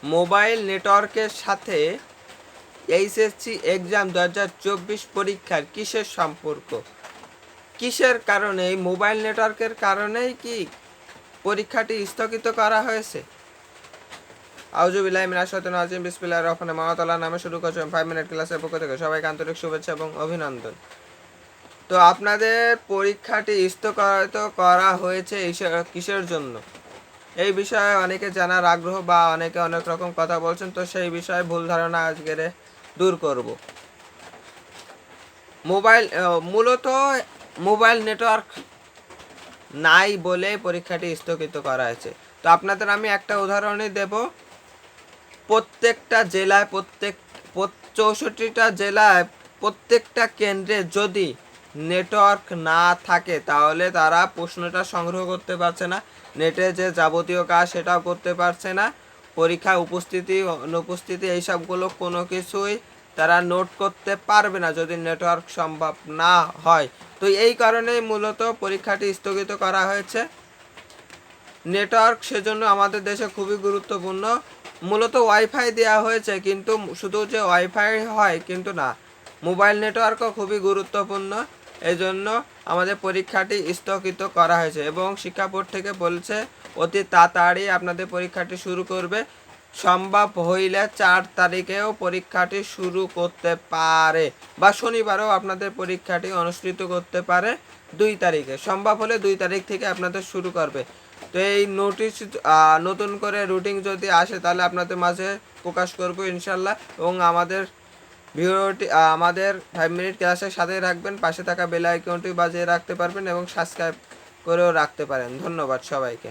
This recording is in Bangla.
মোবাইল নেটওয়ার্কের সাথে এইচএসসি এক্সাম 2024 পরীক্ষার কিসের সম্পর্ক? কিসের কারণে? এই মোবাইল নেটওয়ার্কের কারণেই কি পরীক্ষাটি স্থগিত করা হয়েছে? আউযুবিল্লাহি মিনাশ শাইতানির রাজিম, বিসমিল্লাহির রহমানির রহিম। আল্লাহর নামে শুরু করছি 5 মিনিট ক্লাসের পক্ষ থেকে সবাইকে আন্তরিক শুভেচ্ছা এবং অভিনন্দন। তো আপনাদের পরীক্ষাটি স্থগিত করা হয়েছে কিসের জন্য? এই বিষয়ে অনেকে জানার আগ্রহ বা অনেকে অনেক রকম কথা বলছেন, তো সেই বিষয়ে ভুল ধারণা আজকের দূর করব। মূলত মোবাইল নেটওয়ার্ক নাই বলে পরীক্ষাটি স্থগিত করা হয়েছে। তো আপনাদের আমি একটা উদাহরণই দেব। প্রত্যেকটা জেলায় 64টা জেলায় প্রত্যেকটা কেন্দ্রে যদি নেটওয়ার্ক না থাকে তাহলে তারা প্রশ্নটা সংগ্রহ করতে পারছে না, নেটে যে যাবতীয় কাজ সেটাও করতে পারছে না, পরীক্ষায় উপস্থিতি অনুপস্থিতি এইসবগুলো কোনো কিছুই তারা নোট করতে পারবে না যদি নেটওয়ার্ক সম্ভব না হয়। তো এই কারণেই মূলত পরীক্ষাটি স্থগিত করা হয়েছে। নেটওয়ার্ক সেজন্য আমাদের দেশে খুবই গুরুত্বপূর্ণ। মূলত ওয়াইফাই দেওয়া হয়েছে, কিন্তু শুধু যে ওয়াইফাই হয় কিন্তু না, মোবাইল নেটওয়ার্কও খুবই গুরুত্বপূর্ণ। এই জন্য আমাদের পরীক্ষাটি স্থগিত করা হয়েছে এবং শিক্ষা বোর্ড থেকে বলছে অতি তাড়াতাড়ি আপনাদের পরীক্ষাটি শুরু করবে। সম্ভব হইলে 4 তারিখেও পরীক্ষাটি শুরু করতে পারে বা শনিবারেও আপনাদের পরীক্ষাটি অনুষ্ঠিত করতে পারে। 2 তারিখে সম্ভব হলে 2 তারিখ থেকে আপনাদের শুরু করবে। তো এই নোটিশ নতুন করে রুটিন যদি আসে তাহলে আপনাদের মাঝে প্রকাশ করব ইনশাল্লাহ। এবং আমাদের ভিডিওটি আমাদের 5 মিনিট ক্লাসের সাথে রাখবেন, পাশে থাকা বেল আইকনটি বাজিয়ে রাখতে পারবেন এবং সাবস্ক্রাইব করেও রাখতে পারেন। ধন্যবাদ সবাইকে।